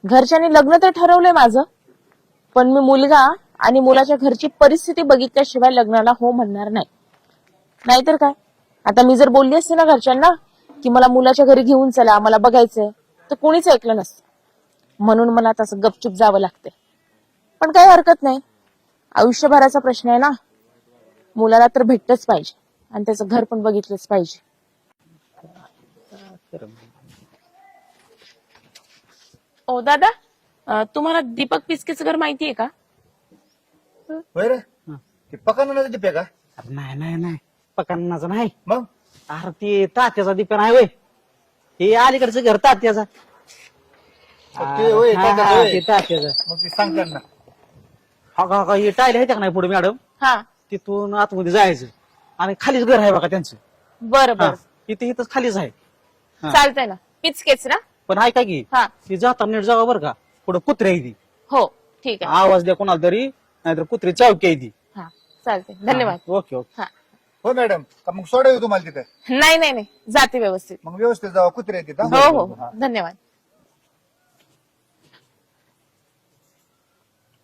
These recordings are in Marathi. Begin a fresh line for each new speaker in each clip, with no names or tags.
घरच्यांनी लग्न तर ठरवलंय माझं, पण मी मुलगा आणि मुलाच्या घरची परिस्थिती बघितल्याशिवाय लग्नाला हो म्हणणार नाही. नाहीतर काय, आता मी जर बोलली असते ना घरच्यांना की मला मुलाच्या घरी घेऊन चला, मला बघायचंय, तर कोणीच ऐकलं नसतं. म्हणून मला तसं गपचूप जावं लागतंय. पण काही हरकत नाही, आयुष्यभराचा प्रश्न आहे ना. मुलाला तर भेटतच पाहिजे आणि त्याचं घर पण बघितलंच पाहिजे. ओ दादा, तुम्हाला दीपक पिस्केचं घर माहितीये का?
होय रे, ते पकांना दीप का?
नाही नाही नाही, पकांनाचं नाही.
मग
अरे ते तात्याचा दीप नाही वय, हे अलीकडचं घर तात्याचा.
ते होय,
हा,
तात्याचं
हा,
होय.
ते तात्याचं.
मग ते सांगतात ना.
हा हे टायले आहे का नाही पुढे मॅडम,
हा,
तिथून आतमध्ये जायचं आणि खालीच घर आहे बघा त्यांचं.
बरं
हा,
बरं,
इथंच खालीच आहे. हा.
चालतंय ना. पिचकेच ना?
पण ऐका की,
हा,
ती जाता नीट जावा बरं का, पुढे कुत्रे आहे ती.
हो ठीक आहे.
आवाज द्या कोणाला तरी, नाहीतर कुत्री चावकी आहे ती.
हा, चालतंय. धन्यवाद.
Okay okay.
हा,
हो मॅडम, का मग सोडा येऊ तुम्हाला तिथे?
नाही नाही नाही, जाते व्यवस्थित.
मग व्यवस्थित जावा, कुत्रे येते.
हो हो, धन्यवाद.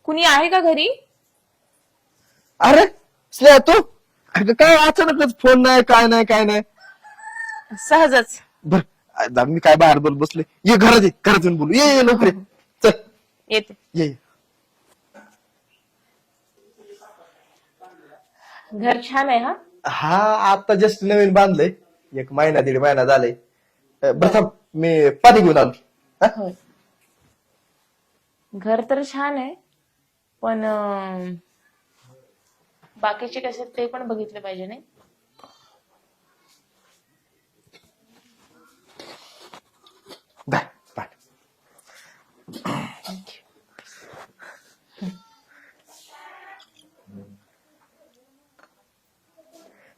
कुणी आहे का घरी?
अरे स्नेहा तू अगं काय अचानकच फोन नाही काय नाही काय नाही.
सहजच.
बर मी काय बाहेर बोल बसले. ये घरात ये, घरात येऊन बोलू. ये लवकर ये. चल
येते.
ये.
घर छान आहे. हा,
हा आता जस्ट नवीन बांधलंय, 1 महिना 1.5 महिना झालाय. बस मी पाणी घेऊन आलो. हा?
होय. घर तर छान आहे, पण बाकीचे कसे ते पण बघितले पाहिजे नाही.
Bye, bye.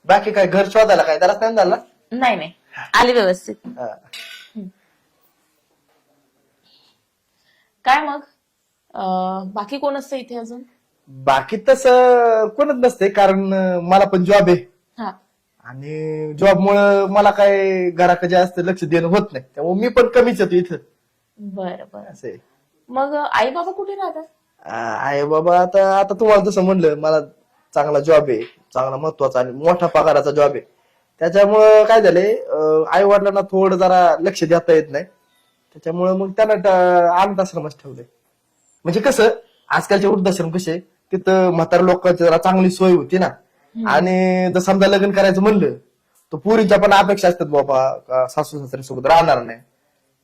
बाकी काय घर शोधायला काय त्याला टाइम झाला?
नाही नाही, आले व्यवस्थित.
हा.
काय मग बाकी कोण असतं इथे अजून?
बाकी तसं कोणच नसते, कारण मला पण जॉब आहे
हा,
आणि जॉबमुळे मला काय घराकडे जास्त लक्ष देणं होत नाही, त्यामुळे मी पण कमीच येतो इथं.
बरं बरं.
असं आहे.
मग आई बाबा कुठे राहतात?
आहे बाबा, आता आता तुम्हाला जसं म्हणलं, मला चांगला जॉब आहे, चांगला महत्वाचा आणि मोठा पगाराचा जॉब आहे. त्याच्यामुळं काय झालंय, आई वडिलांना थोडं जरा लक्ष देता येत नाही. त्याच्यामुळं मग त्यांना अनाथाश्रमच ठेवलंय. म्हणजे कसं, आजकालचे वृद्धाश्रम कसे, तिथं म्हातारा लोकांची जरा चांगली सोय होती ना. आणि जर समजा लग्न करायचं म्हणलं तर पुरीच्या पण अपेक्षा असतात, बाबा सासू सासऱ्या सोबत राहणार नाही.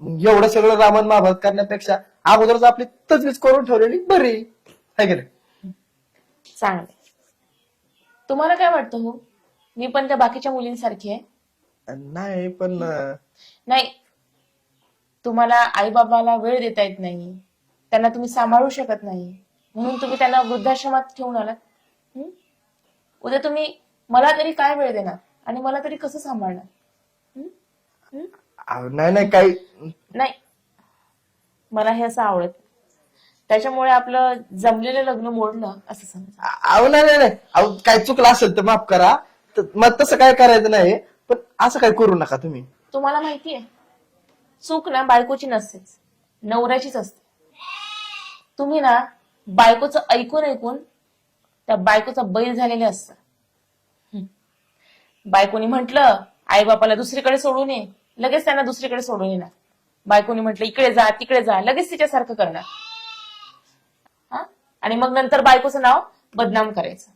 मग एवढं सगळं रामन महाभारत करण्यापेक्षा अगोदरच आपली तजवीज करून ठेवलेली बरी आहे की नाही?
चांगले. तुम्हाला काय वाटतं हो, मी पण त्या बाकीच्या मुलींसारखी आहे?
नाही पण
नाही, तुम्हाला आई बाबाला वेळ देता येत नाही, त्यांना तुम्ही सांभाळू शकत नाही, म्हणून तुम्ही त्यांना वृद्धाश्रमात ठेवून आलात. उद्या तुम्ही मला तरी काय वेळ देणार आणि मला तरी कसं सांभाळणार?
नाही नाही काही
नाही, मला हे असं आवडत. त्याच्यामुळे आपलं जमलेलं लग्न मोडणं असं समजा.
अहो नाही नाही नाही, अहो काय चुकलं असेल तर माफ करा. मग तसं काय करायचं नाही, पण असं काय करू नका तुम्ही.
तुम्हाला माहितीये, चूक ना बायकोची नसतेच, नवऱ्याचीच असते. तुम्ही ना बायकोचं ऐकून ऐकून त्या बायकोचा बैल झालेले असतात. बायकोनी म्हटलं आई बापाला दुसरीकडे सोडून ये, लगेच त्यांना दुसरीकडे सोडून येणार. बायकोनी म्हटलं इकडे जा तिकडे जा, लगेच तिच्यासारखं करणार. हा, आणि मग नंतर बायकोचं नाव बदनाम करायचं.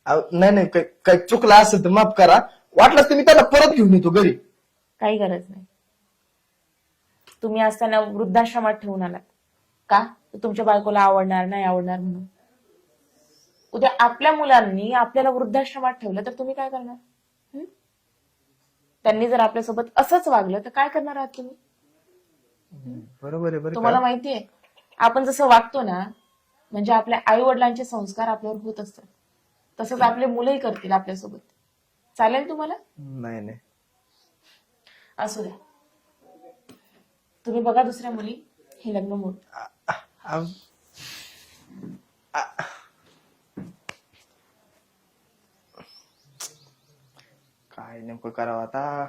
नाही नाही, काही चुकलं असेल तर माफ करा. वाटलं तर मी त्याला परत घेऊन येतो घरी.
काही गरज नाही. तुम्ही असताना वृद्धाश्रमात ठेवून आलात का? तुमच्या बायकोला आवडणार नाही आवडणार म्हणून. उद्या आपल्या मुलांनी आपल्याला वृद्धाश्रमात ठेवलं तर तुम्ही काय करणार? त्यांनी जर आपल्यासोबत असंच वागलं तर काय करणार आहात तुम्ही?
बरोबर आहे.
तुम्हाला माहितीये, आपण जसं वागतो ना, म्हणजे आपल्या आई वडिलांचे संस्कार आपल्यावर होत असतात, तसंच आपले मुलंही करतील आपल्यासोबत. चालेल तुम्हाला?
नाही नाही,
असू द्या, तुम्ही बघा दुसऱ्या मुली, हे लग्न मोड.
काय नेमकं करावं आता.